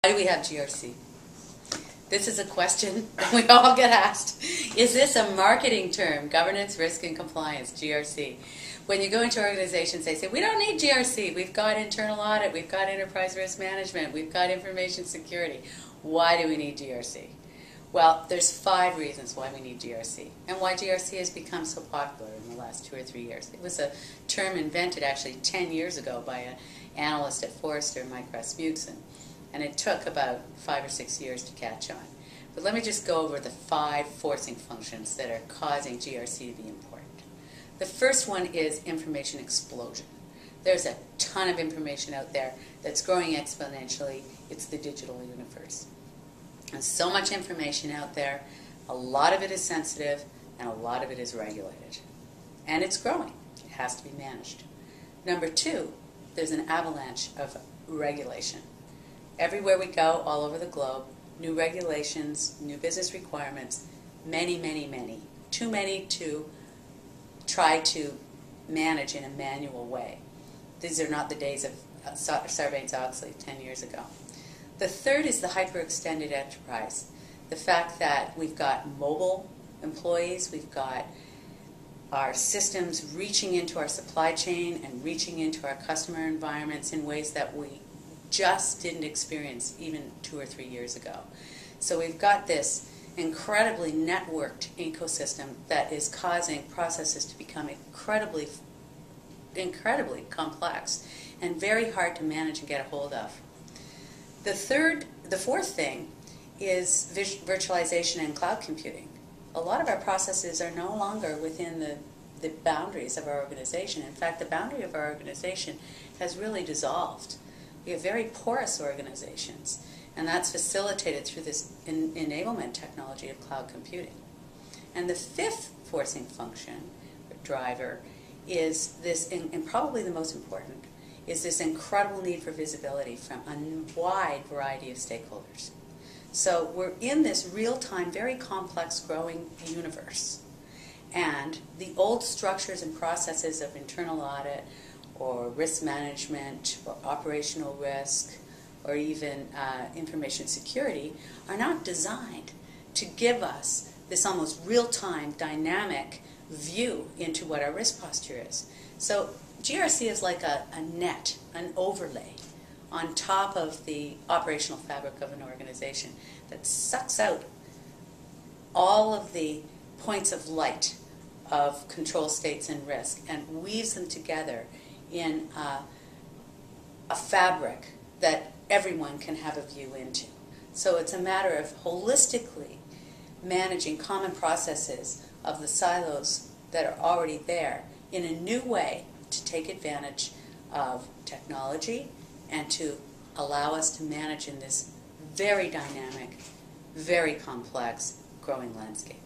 do we have GRC? This is a question that we all get asked. Is this a marketing term? Governance, risk, and compliance, GRC. When you go into organizations, they say, we don't need GRC. We've got internal audit. We've got enterprise risk management. We've got information security. Why do we need GRC? Well, there's 5 reasons why we need GRC and why GRC has become so popular in the last 2 or 3 years. It was a term invented actually 10 years ago by an analyst at Forrester, Mike Rasmussen, and it took about 5 or 6 years to catch on. But let me just go over the 5 forcing functions that are causing GRC to be important. The first one is information explosion. There's a ton of information out there that's growing exponentially. It's the digital universe. There's so much information out there. A lot of it is sensitive and a lot of it is regulated. And it's growing. It has to be managed. Number 2, there's an avalanche of regulation. Everywhere we go, all over the globe, new regulations, new business requirements, many, many, many. Too many to try to manage in a manual way. These are not the days of Sarbanes-Oxley 10 years ago. The third is the hyper-extended enterprise. The fact that we've got mobile employees, we've got our systems reaching into our supply chain and reaching into our customer environments in ways that we just didn't experience even 2 or 3 years ago. So we've got this incredibly networked ecosystem that is causing processes to become incredibly complex and very hard to manage and get a hold of. The fourth thing is virtualization and cloud computing. A lot of our processes are no longer within the boundaries of our organization. In fact, the boundary of our organization has really dissolved. We have very porous organizations, and that's facilitated through this enablement technology of cloud computing. And the 5th forcing function, or driver, is this, and probably the most important, is this incredible need for visibility from a wide variety of stakeholders. So we're in this real-time, very complex, growing universe. And the old structures and processes of internal audit, or risk management, or operational risk, or even information security are not designed to give us this almost real-time dynamic view into what our risk posture is. So GRC is like a net, an overlay on top of the operational fabric of an organization that sucks out all of the points of light of control states and risk and weaves them together in a fabric that everyone can have a view into. So it's a matter of holistically managing common processes of the silos that are already there in a new way to take advantage of technology and to allow us to manage in this very dynamic, very complex, growing landscape.